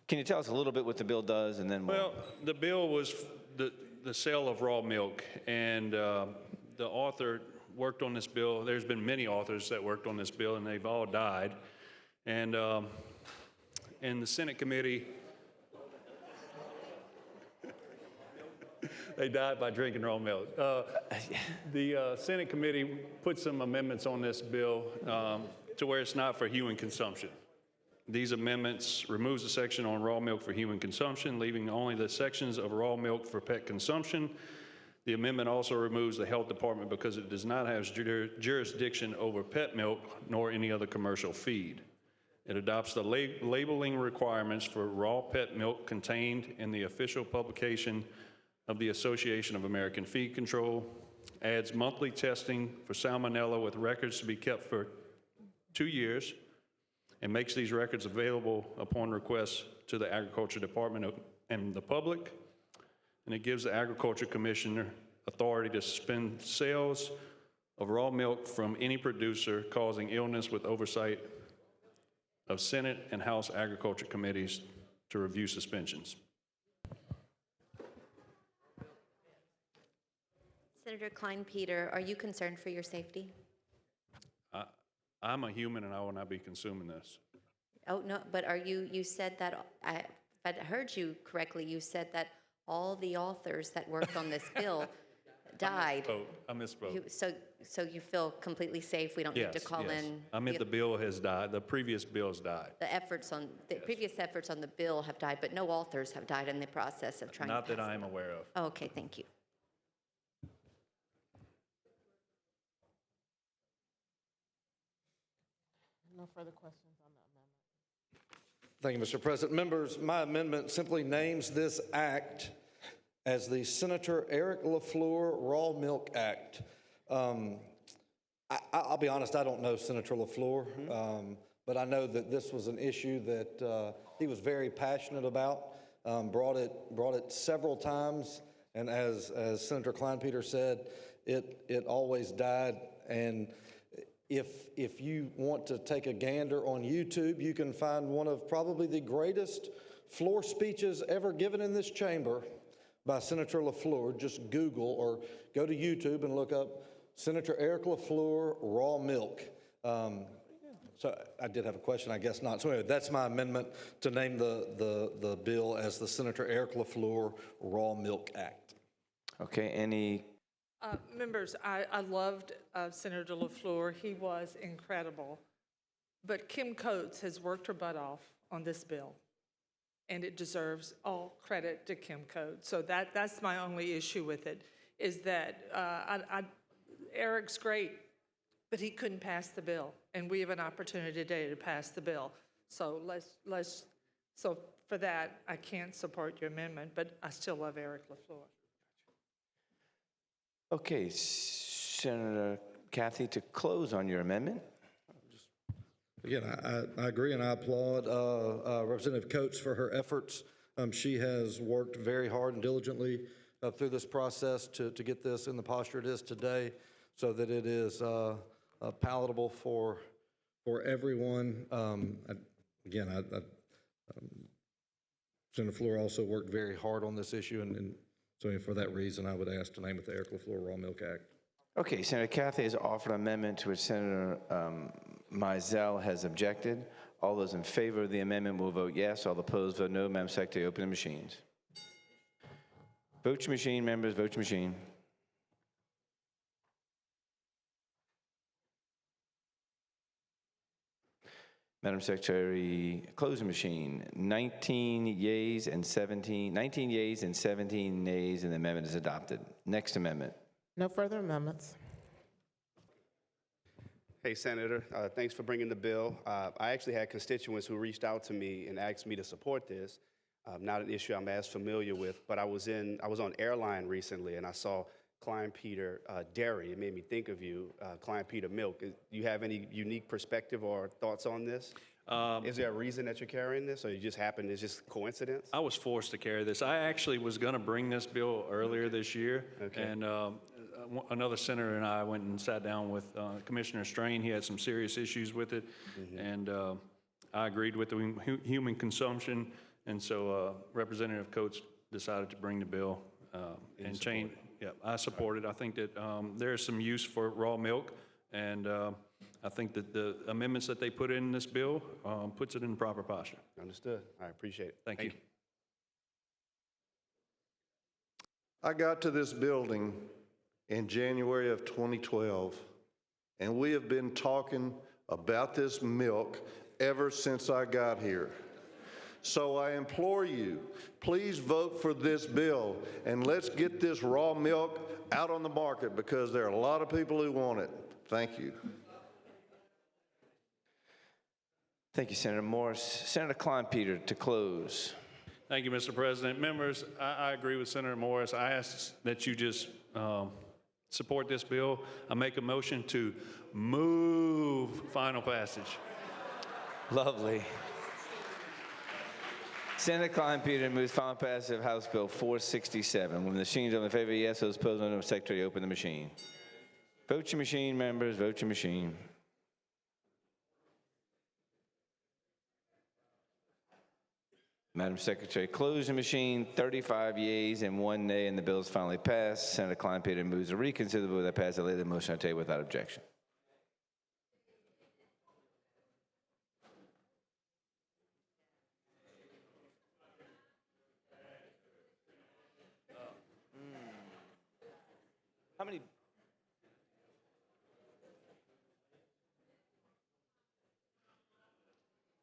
Can you tell us a little bit what the bill does, and then Well, the bill was the sale of raw milk, and the author worked on this bill. There's been many authors that worked on this bill, and they've all died. And in the Senate committee, they died by drinking raw milk. The Senate committee put some amendments on this bill to where it's not for human consumption. These amendments removes the section on raw milk for human consumption, leaving only the sections of raw milk for pet consumption. The amendment also removes the health department because it does not have jurisdiction over pet milk nor any other commercial feed. It adopts the labeling requirements for raw pet milk contained in the official publication of the Association of American Feed Control, adds monthly testing for salmonella with records to be kept for 2 years, and makes these records available upon request to the Agriculture Department and the public. And it gives the Agriculture Commissioner authority to suspend sales of raw milk from any producer causing illness with oversight of Senate and House Agriculture Committees to review suspensions. Senator Kleinpeter, are you concerned for your safety? I'm a human and I will not be consuming this. Oh, no, but are you said that, if I heard you correctly, you said that all the authors that worked on this bill died. I misspoke. So you feel completely safe? We don't need to call in? I meant the bill has died. The previous bills died. The previous efforts on the bill have died, but no authors have died in the process of trying to Not pass that I am it. aware of. Oh, okay, thank you. No further questions on the amendment. Thank you, Mr. President. Members, my amendment simply names this act as the Senator Eric LaFleur Raw Milk Act. I'll be honest, I don't know Senator LaFleur, but I know that this was an issue that he was very passionate about, brought it several times, and as Senator Kleinpeter said, it always died. And if you want to take a gander on YouTube, you can find one of probably the greatest floor speeches ever given in this chamber by Senator LaFleur. Just Google or go to YouTube and look up Senator Eric LaFleur Raw Milk. So I did have a question, I guess not. So anyway, that's my amendment to name the bill as the Senator Eric LaFleur Raw Milk Act. Okay, any? Members, I loved Senator LaFleur. He was incredible. But Kim Coates has worked her butt off on this bill, and it deserves all credit to Kim Coates. So that's my only issue with it, is that Eric's great, but he couldn't pass the bill, and we have an opportunity today to pass the bill. So so for that, I can't support your amendment, but I still love Eric LaFleur. Okay, Senator Kathy, to close on your amendment. Again, I agree and I applaud Representative Coates for her efforts. She has worked very hard and diligently through this process to get this in the posture it is today so that it is palatable for everyone. Senator LaFleur also worked very hard on this issue, and so for that reason, I would ask to name it the Eric LaFleur Raw Milk Act. Okay, Senator Kathy has offered an amendment to which Senator Mizell has objected. All those in favor of the amendment will vote yes. All opposed vote no. Madam Secretary, open the machines. Vote your machine, members, vote your machine. Madam Secretary, close the machine. 19 yeas and 17 nays, and the amendment is adopted. Next amendment. No further amendments. Hey, Senator, thanks for bringing the bill. I actually had constituents who reached out to me and asked me to support this. Not an issue I'm as familiar with, but I was on airline recently and I saw Kleinpeter dairy. It made me think of you, Kleinpeter milk. Do you have any unique perspective or thoughts on this? Is there a reason that you're carrying this, or you just happened, it's just coincidence? I was forced to carry this. I actually was going to bring this bill earlier this year, Okay. and another senator and I went and sat down with Commissioner Strain. He had some serious issues with it, and I agreed with the human consumption And so Representative Coates decided to bring the bill and change. Yeah, I support it. I think that there is some use for raw milk, and I think that the amendments that they put in this bill puts it in the proper posture. Understood. I appreciate it. Thank you. I got to this building in January of 2012, and we have been talking about this milk ever since I got here. So I implore you, please vote for this bill, and let's get this raw milk out on the market because there are a lot of people who want it. Thank you. Thank you, Senator Morris. Senator Kleinpeter to close. Thank you, Mr. President. Members, I agree with Senator Morris. I ask that you just support this bill. I make a motion to move final passage. Lovely. Senator Kleinpeter moves final passage of House Bill 467. When the machines are in favor, yes. Those opposed, no. Secretary, open the machine. Vote your machine, members. Vote your machine. Madam Secretary, close the machine. 35 yeas and 1 nay, and the bill is finally passed. Senator Kleinpeter moves to reconsider the bill that passed. I lay the motion on the table without objection. How many